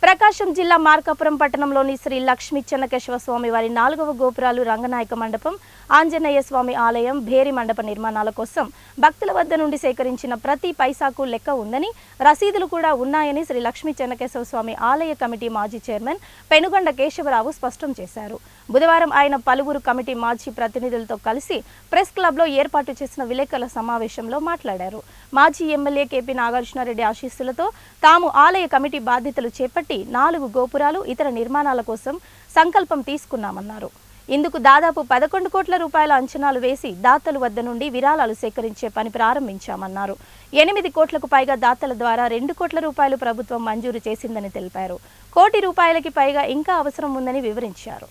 ప్రకాశం జిల్లా మార్కాపురం పట్టణంలోని శ్రీ లక్ష్మీ చెన్నకేశవ స్వామి వారి 4వ గోపురాలు రంగనాయక మండపం, ఆంజనేయ స్వామి ఆలయం, భేరి మండప నిర్మాణాల కోసం భక్తుల వద్ద నుండి సేకరించిన ప్రతి పైసాకు లెక్క ఉందని, రసీదులు కూడా ఉన్నాయని శ్రీ లక్ష్మీ చెన్నకేశవ స్వామి ఆలయ కమిటీ మాజీ చైర్మన్ పెనుగొండ కేశవరావు స్పష్టం చేశారు. బుధవారం ఆయన పలువురు కమిటీ మాజీ ప్రతినిధులతో కలిసి ప్రెస్ క్లబ్లో ఏర్పాటు చేసిన విలేకరుల సమావేశంలో మాట్లాడారు. మాజీ ఎమ్మెల్యే కేపీ నాగార్జునరెడ్డి ఆశీస్సులతో తాము ఆలయ కమిటీ బాధ్యతలు చేపట్టి 4 గోపురాలు, ఇతర నిర్మాణాల కోసం సంకల్పం తీసుకున్నామన్నారు. ఇందుకు దాదాపు 11 కోట్ల రూపాయల అంచనాలు వేసి దాతల వద్ద నుండి విరాళాలు సేకరించే పని ప్రారంభించామన్నారు. 8 కోట్లకు పైగా దాతల ద్వారా 2 కోట్ల రూపాయలు ప్రభుత్వం మంజూరు చేసిందని తెలిపారు. 1 కోటి రూపాయలకి పైగా ఇంకా అవసరం ఉందని వివరించారు.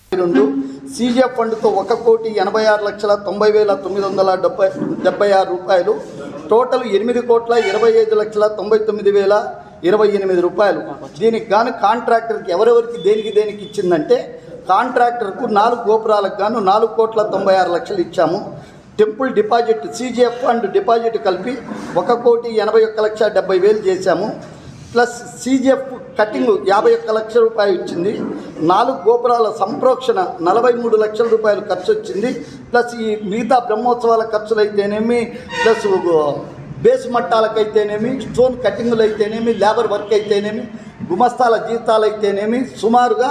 సీజీఎఫ్ ఫండ్తో 1,86,90,976 రూపాయలు, టోటల్ 8,25,29,028 రూపాయలు. దీనికి గాను కాంట్రాక్టర్కి ఎవరెవరికి దేనికి ఇచ్చిందంటే, కాంట్రాక్టర్కు 4 గోపురాలకు గాను 4,96,00,000 ఇచ్చాము. Temple deposit, CGF fund deposit కలిపి 1,81,70,000 చేశాము. ప్లస్ సీజీఎఫ్ కటింగ్ 51 లక్షల రూపాయలు ఇచ్చింది. 4 గోపురాల సంప్రోక్షణ 43 లక్షల రూపాయలు ఖర్చు వచ్చింది. ప్లస్ ఈ మిగతా బ్రహ్మోత్సవాల ఖర్చులు అయితేనేమి, ప్లస్ బేస్ మట్టాలకైతేనేమి, స్టోన్ కటింగులు అయితేనేమి, లేబర్ వర్క్ అయితేనేమి, గుమస్తాల జీతాలు అయితేనేమి సుమారుగా